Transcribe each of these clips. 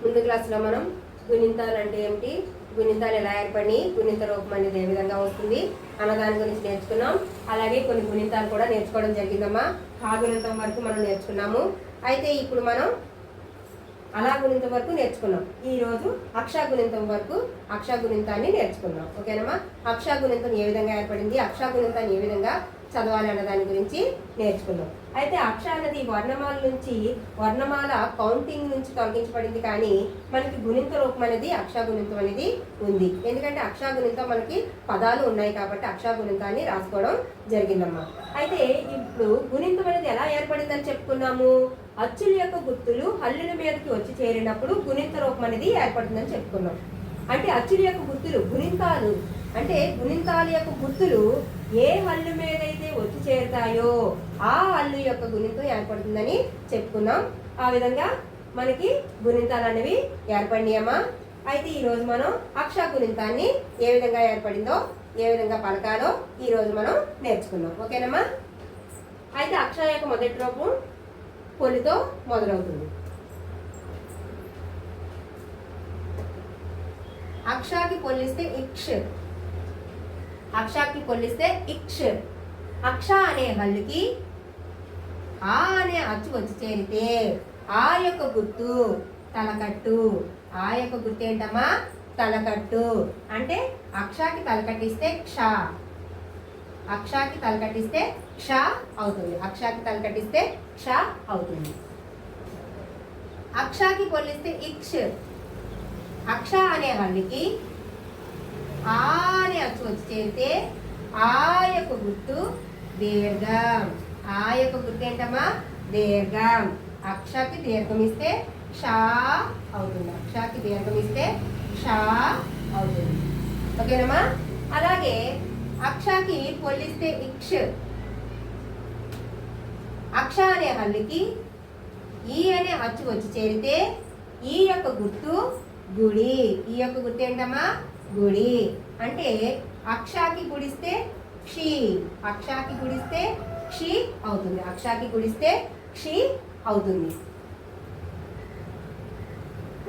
ముందు క్లాసులో మనం గుణింతాలు అంటే ఏమిటి, గుణింతాలు ఎలా ఏర్పడి గుణింత రూపం అనేది ఏ విధంగా వస్తుంది అన్న దాని గురించి నేర్చుకున్నాం. అలాగే కొన్ని గుణింతాలు కూడా నేర్చుకోవడం జరిగిందమ్మా. ఆ గుణింతం వరకు మనం నేర్చుకున్నాము. అయితే ఇప్పుడు మనం అలా గుణింతం వరకు నేర్చుకున్నాం. ఈరోజు అక్షాగుణింతం వరకు అక్షాగుణింతాన్ని నేర్చుకున్నాం. ఓకేనమ్మా. అక్షాగుణింతం ఏ విధంగా ఏర్పడింది, అక్షాగుణింతాన్ని ఏ విధంగా చదవాలి అన్న దాని గురించి నేర్చుకున్నాం. అయితే అక్ష అనేది వర్ణమాల నుంచి వర్ణమాల కౌంటింగ్ నుంచి తొలగించబడింది, కానీ మనకి గుణింత రూపం అనేది అక్షాగుణింతం అనేది ఉంది. ఎందుకంటే అక్షాగుణింతం మనకి పదాలు ఉన్నాయి కాబట్టి అక్షాగుణింతాన్ని రాసుకోవడం జరిగిందమ్మా. అయితే ఇప్పుడు గుణింతం అనేది ఎలా ఏర్పడిందని చెప్పుకున్నాము. అచ్చుల యొక్క గుర్తులు హల్లుల మీదకి వచ్చి చేరినప్పుడు గుణింత రూపం అనేది ఏర్పడుతుందని చెప్పుకున్నాం. అంటే అచ్చుల యొక్క గుర్తులు గుణింతాలు అంటే గుణింతాల యొక్క గుర్తులు ఏ హల్లు మీద అయితే వచ్చి చేరుతాయో ఆ హల్లు యొక్క గుణింతం ఏర్పడుతుందని చెప్పుకున్నాం. ఆ విధంగా మనకి గుణింతాలు అనేవి ఏర్పడినాయమ్మా. అయితే ఈరోజు మనం అక్షా గుణింతాన్ని ఏ విధంగా ఏర్పడిందో, ఏ విధంగా పలకాలో ఈరోజు మనం నేర్చుకున్నాం. ఓకేనమ్మా. అయితే అక్షర యొక్క మొదటి రూపం పొలితో మొదలవుతుంది. అక్షాకి పొల్లిస్తే ఇక్ష్, అక్షాకి పొల్లిస్తే ఇక్ష్. అక్ష అనే హల్లుకి ఆ అనే అచ్చు వచ్చి చేరితే ఆ యొక్క గుర్తు తలకట్టు. ఆ యొక్క గుర్తు ఏంటమ్మా, తలకట్టు. అంటే అక్షాకి తలకట్టిస్తే క్ష, అక్షాకి తలకట్టిస్తే క్ష అవుతుంది. అక్షాకి తలకట్టిస్తే క్ష అవుతుంది. అక్షాకి పొల్లిస్తే ఇక్ష్. అక్ష అనే హల్లుకి ఆ అనే అచ్చు వచ్చి చేరితే ఆ యొక్క గుర్తు దీర్ఘం. ఆ యొక్క గుర్తు ఏంటమ్మా, దీర్ఘం. అక్షకి దీర్ఘం ఇస్తే క్ష అవుతుంది. అక్షకి దీర్ఘం ఇస్తే క్ష అవుతుంది. ఓకేనమ్మా. అలాగే అక్షకి పొల్లిస్తే ఇక్ష్. అక్ష అనే హల్లుకి ఈ అనే అచ్చు వచ్చి చేరితే ఈ యొక్క గుర్తు గుడి. ఈ యొక్క గుర్తు ఏంటమ్మా, గుడి. అంటే అక్షాకి గుడిస్తే క్షి, అక్షాకి గుడిస్తే క్షి అవుతుంది. అక్షాకి గుడిస్తే క్షి అవుతుంది.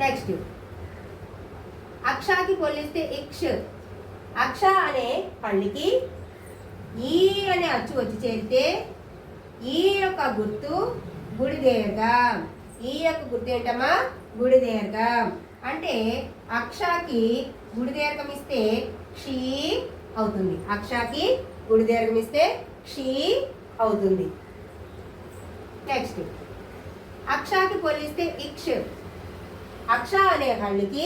నెక్స్ట్ అక్షాకి పొల్లిస్తే ఇక్ష్. అక్ష అనే హల్లుకి ఈ అనే అచ్చు వచ్చి చేరితే ఈ యొక్క గుర్తు గుడి దీర్ఘం. ఈ యొక్క గుర్తు ఏంటమ్మా, గుడి దీర్ఘం. అంటే అక్షాకి గుడి దీర్ఘం ఇస్తే క్షీ అవుతుంది. అక్షాకి గుడి దీర్ఘం ఇస్తే క్షీ అవుతుంది. నెక్స్ట్ అక్షాకి పొల్లిస్తే ఇక్ష్. అక్ష అనే హల్లుకి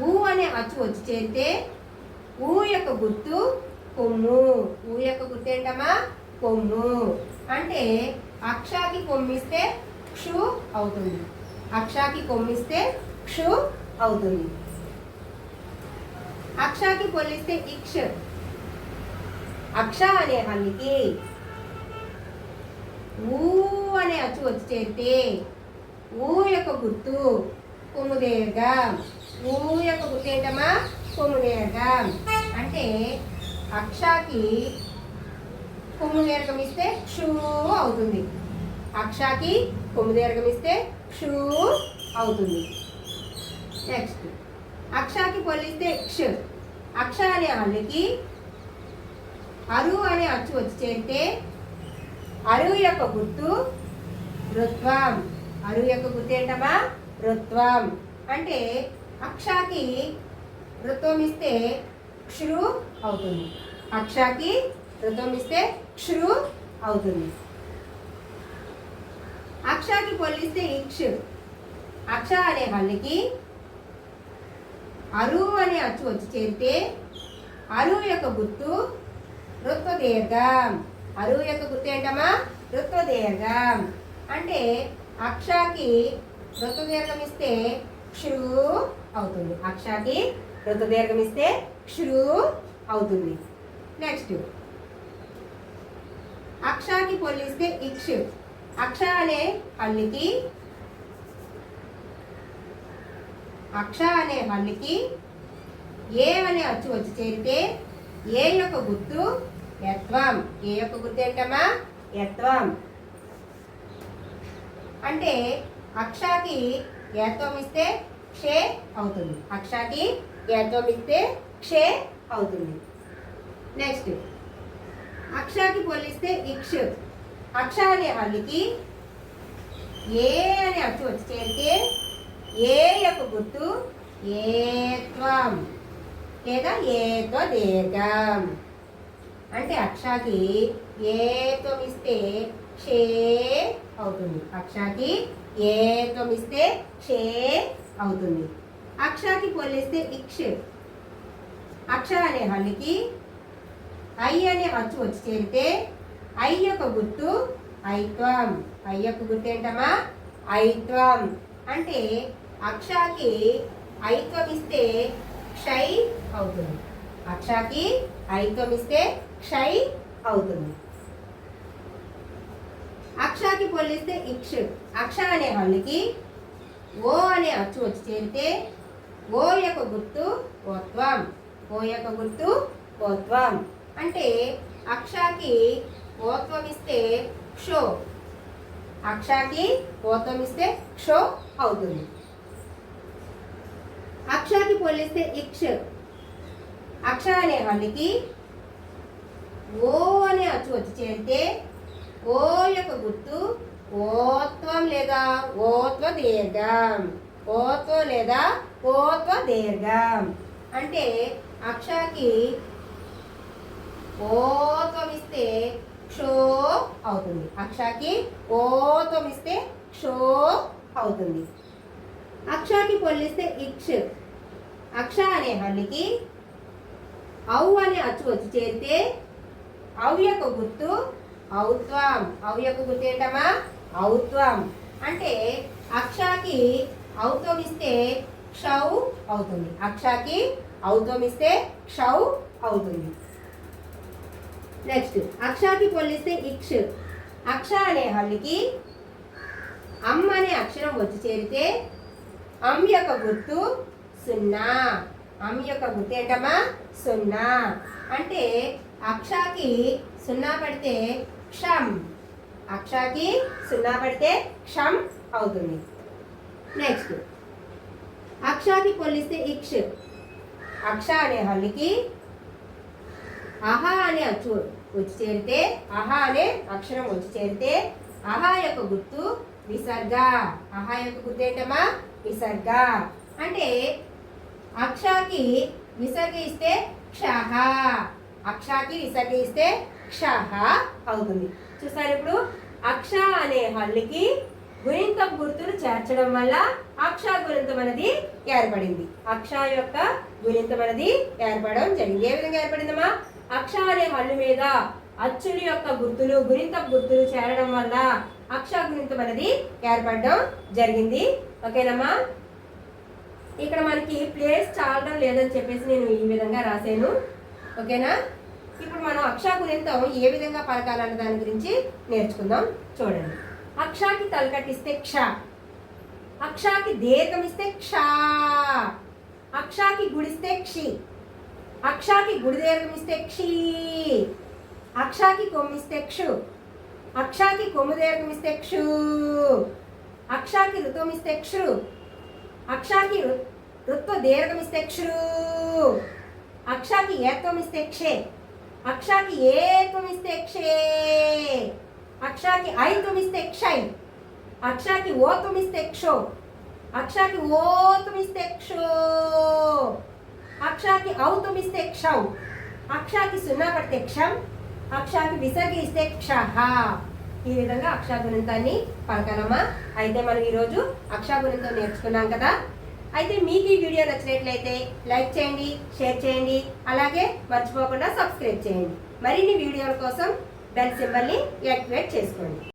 ఊ అనే అచ్చు వచ్చి చేరితే ఊ యొక్క గుర్తు కొమ్ము. ఊ యొక్క గుర్తు ఏంటమ్మా, కొమ్ము. అంటే అక్షాకి కొమ్మిస్తే క్షు అవుతుంది. అక్షాకి కొమ్మిస్తే క్షు అవుతుంది. అక్షాకి పొల్లిస్తే ఇక్ష. అక్ష అనే హల్లుకి ఊ అనే అచ్చు వచ్చి చేరితే ఊ యొక్క గుర్తు కొమ్ము దీర్ఘం. ఊ యొక్క గుర్తు ఏంటమ్మా, కొమ్ము దీర్ఘం. అంటే అక్షాకి కొమ్ము దీర్ఘం ఇస్తే క్షు అవుతుంది. అక్షాకి కొమ్ము దీర్ఘం ఇస్తే క్షు అవుతుంది. నెక్స్ట్ అక్షాకి పొల్లిస్తే క్ష. అక్ష అనే హల్లుకి అరు అనే అచ్చు వచ్చి చేరితే అరు యొక్క గుర్తు రుత్వం. అరు యొక్క గుర్తు ఏంటమ్మా, రుత్వం. అంటే అక్షాకి రుత్వం ఇస్తే క్షృ అవుతుంది. అక్షాకి రుత్వం ఇస్తే క్షృ అవుతుంది. అక్షాకి పొల్లిస్తే ఇక్ష్. అక్ష అనే హల్లుకి అరు అనే అచ్చు వచ్చి చేరితే అరు యొక్క గుర్తు రుత్వ దీర్ఘం. అరు యొక్క గుర్తు ఏంటమ్మా, రుత్వ దీర్ఘం. అంటే అక్షాకి రుత్వ దీర్ఘం ఇస్తే క్షృ అవుతుంది. అక్షాకి రుత్వ దీర్ఘం ఇస్తే క్షృ అవుతుంది. నెక్స్ట్ అక్షాకి పొల్లిస్తే ఇక్ష్. అక్ష అనే హల్లుకి ఏ అనే అచ్చు వచ్చి చేరితే ఏ యొక్క గుర్తు యత్వం. ఏ యొక్క గుర్తు ఏంటమ్మా, యత్వం. అంటే అక్షాకి ఏత్వం ఇస్తే క్షే అవుతుంది. అక్షాకి ఏత్వం ఇస్తే క్షే అవుతుంది. నెక్స్ట్ అక్షాకి పోలిస్తే ఇక్ష. అక్ష అనే హల్లుకి ఏ అనే అచ్చు వచ్చి చేరితే ఏ యొక్క గుర్తు ఏత్వం లేదా ఏత్వ దీర్ఘం. అంటే అక్షాకి ఏత్వం ఇస్తే క్షే అవుతుంది. అక్షాకి ఏత్వం ఇస్తే క్షే అవుతుంది. అక్షాకి పోలిస్తే ఇక్ష. అక్ష అనే హల్లుకి ఐ అనే అచ్చు వచ్చి చేరితే ఐ యొక్క గుర్తు ఐత్వం. ఐ యొక్క గుర్తు ఏంటమ్మా? ఐత్వం. అంటే అక్షాకి ఐత్వం ఇస్తే క్షై అవుతుంది. అక్షాకి ఐత్వం ఇస్తే క్షై అవుతుంది. అక్షాకి పోలిస్తే ఇక్ష. అక్ష అనే హల్లుకి ఓ అనే అచ్చు వచ్చి చేరితే ఓ యొక్క గుర్తు ఓత్వం. ఓ యొక్క గుర్తు ఓత్వం. అంటే అక్షాకి ఓత్వం ఇస్తే క్షో. అక్షాకి ఓత్వం ఇస్తే క్షో అవుతుంది. అక్షాకి పోలిస్తే ఇక్ష. అక్ష అనే హల్లుకి ఓ అనే అచ్చు వచ్చి చేరితే ఓ యొక్క గుర్తు ఓత్వం లేదా ఓత్వ దీర్ఘం. ఓత్వం లేదా ఓత్వ దీర్ఘం. అంటే అక్షాకి ఓత్వం ఇస్తే క్షో అవుతుంది. అక్షాకి ఓత్వం ఇస్తే క్షో అవుతుంది. అక్షాకి పోలిస్తే ఇక్ష. అక్ష అనే హల్లుకి ఔ అనే అచ్చు వచ్చి చేరితే ఔ యొక్క గుర్తు ఔత్వం. ఔ యొక్క గుర్తు ఏంటమ్మా? ఔత్వం. అంటే అక్షాకి ఔత్వం ఇస్తే క్షౌ అవుతుంది. అక్షాకి ఔత్వం ఇస్తే క్షౌ అవుతుంది. నెక్స్ట్ అక్షాకి పోలిస్తే ఇక్ష. అక్ష అనే హల్లుకి అమ్ అనే అక్షరం వచ్చి చేరితే అమ్ యొక్క గుర్తు సున్నా. అమ్ యొక్క గుర్తు ఏంటమ్మా? సున్నా. అంటే అక్షాకి సున్నా పడితే క్షం. అక్షాకి సున్నా పడితే క్షం అవుతుంది. నెక్స్ట్ అక్షాకి పోలిస్తే ఇక్ష. అక్ష అనే హల్లుకి అహా అనే అచ్చు వచ్చి చేరితే అహా అనే అక్షరం వచ్చి చేరితే అహా యొక్క గుర్తు విసర్గ. అహా యొక్క గుర్తు ఏంటమ్మా? విసర్గ. అంటే అక్షాకి విసర్గ ఇస్తే క్షహ. అక్షాకి విసర్గ ఇస్తే క్షహ అవుతుంది. చూసారు ఇప్పుడు అక్ష అనే హల్లుకి గుణింతం గుర్తులు చేర్చడం వల్ల అక్ష గుణింతం అనేది ఏర్పడింది. అక్ష యొక్క గుణింతం అనేది ఏర్పడడం జరిగింది. ఏ విధంగా ఏర్పడిందమ్మా? అక్ష అనే హల్లు మీద అచ్చుల యొక్క గుర్తులు గుణింతం గుర్తులు చేరడం వల్ల అక్ష గుణింతం అనేది ఏర్పడడం జరిగింది. ఓకేనమ్మా? ఇక్కడ మనకి ప్లేస్ చాలడం లేదని చెప్పేసి నేను ఈ విధంగా రాశాను. ఓకేనా? ఇప్పుడు మనం అక్ష గుణింతం ఏ విధంగా పలకాలన్న దాని గురించి నేర్చుకుందాం. చూడండి. అక్షాకి తలకట్టిస్తే క్ష. అక్షాకి దీర్ఘం ఇస్తే క్ష. అక్షాకి గుడిస్తే క్షి. అక్షాకి గుడి దీర్ఘం ఇస్తే క్షి. అక్షాకి కొమ్మిస్తే క్షు. అక్షాకి కొమ్ము దీర్ఘం ఇస్తే క్షు. అక్షాకి ఋతువం ఇస్తే క్షు. అక్షాకి ఋత్వ దీర్ఘం ఇస్తే క్షు. అక్షాకి ఏత్వం ఇస్తే క్షే. అక్షాకి ఏత్వం ఇస్తే క్షే. అక్షాకి ఐత్వం ఇస్తే క్షై. అక్షాకి ఓత్వం ఇస్తే క్షో. అక్షాకి ఓత్వం ఇస్తే క్షో. అక్షాకి ఔత్వం ఇస్తే క్షౌ. అక్షాకి సున్నా పడితే క్షం. అక్షాకి విసర్గ ఇస్తే క్షహ. ఈ విధంగా అక్షాగుణింతాన్ని పలకాలమ్మా. అయితే మనం ఈరోజు అక్షాగుణింతం నేర్చుకున్నాం కదా. అయితే మీకు ఈ వీడియో నచ్చినట్లయితే లైక్ చేయండి, షేర్ చేయండి, అలాగే మర్చిపోకుండా సబ్స్క్రైబ్ చేయండి. మరిన్ని వీడియోల కోసం బెల్ సింబల్ని యాక్టివేట్ చేసుకోండి.